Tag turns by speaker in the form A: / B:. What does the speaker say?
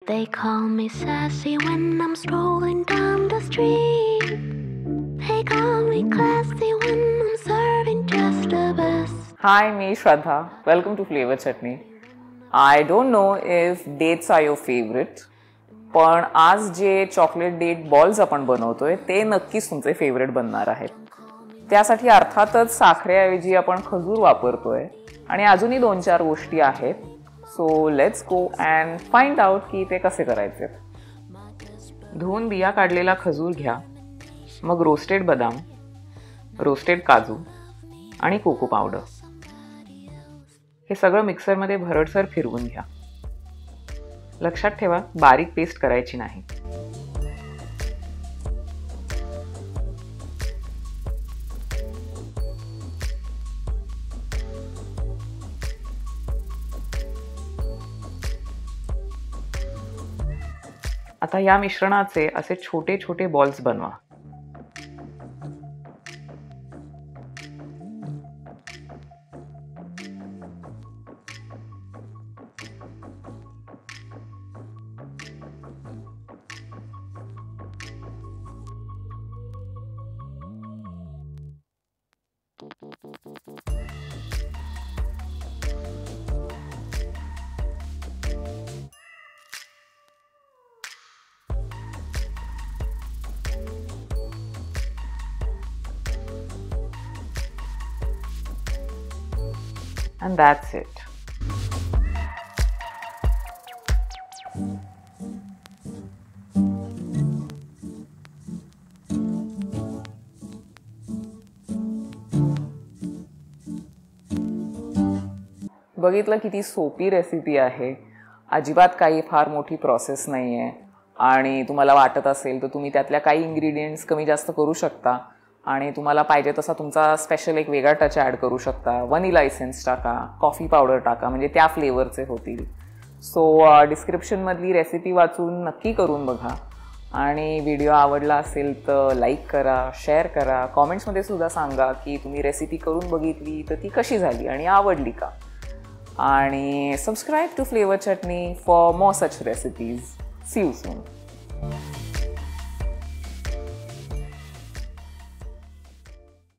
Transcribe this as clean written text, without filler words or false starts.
A: They call me sassy when I'm strolling down the street. They call me classy when I'm serving just the best.
B: Hi, me Shraddha. Welcome to Flavor Chutney. I don't know if dates are your favorite, पण आज जे chocolate date balls आपण बनवतोय ते नक्कीच तुमचे favourite बनणार आहेत. त्यासाठी अर्थातच साखरेऐवजी आपण खजूर वापरतोय आणि अजूनही 2-4 गोष्टी आहेत. So let's go and find out की ते कसे करायचे. धुवून बिया काढलेला खजूर घ्या, मग रोस्टेड बदाम, रोस्टेड काजू आणि कोको पावडर हे सगळं मिक्सरमध्ये भरडसर फिरवून घ्या. लक्षात ठेवा, बारीक पेस्ट करायची नाही. आता या मिश्रणाचे असे छोटे छोटे बॉल्स बनवा. And that's it. बघितलं किती सोपी रेसिपी आहे. अजिबात काही फार मोठी प्रोसेस नाही आहे आणि तुम्हाला वाटत असेल तर तुम्ही त्यातल्या काही इन्ग्रेडियंट्स कमी जास्त करू शकता आणि तुम्हाला पाहिजे तसा तुमचा स्पेशल एक वेगळा टच ॲड करू शकता. व्हॅनिला एसेन्स टाका, कॉफी पावडर टाका, म्हणजे त्या फ्लेवरचे होतील. सो डिस्क्रिप्शनमधली रेसिपी वाचून नक्की करून बघा आणि व्हिडिओ आवडला असेल तर लाईक करा, शेअर करा. कॉमेंट्समध्ये सुद्धा सांगा की तुम्ही रेसिपी करून बघितली तर ती कशी झाली आणि आवडली का. आणि subscribe to Flavour Chutney for more such recipes. See you soon.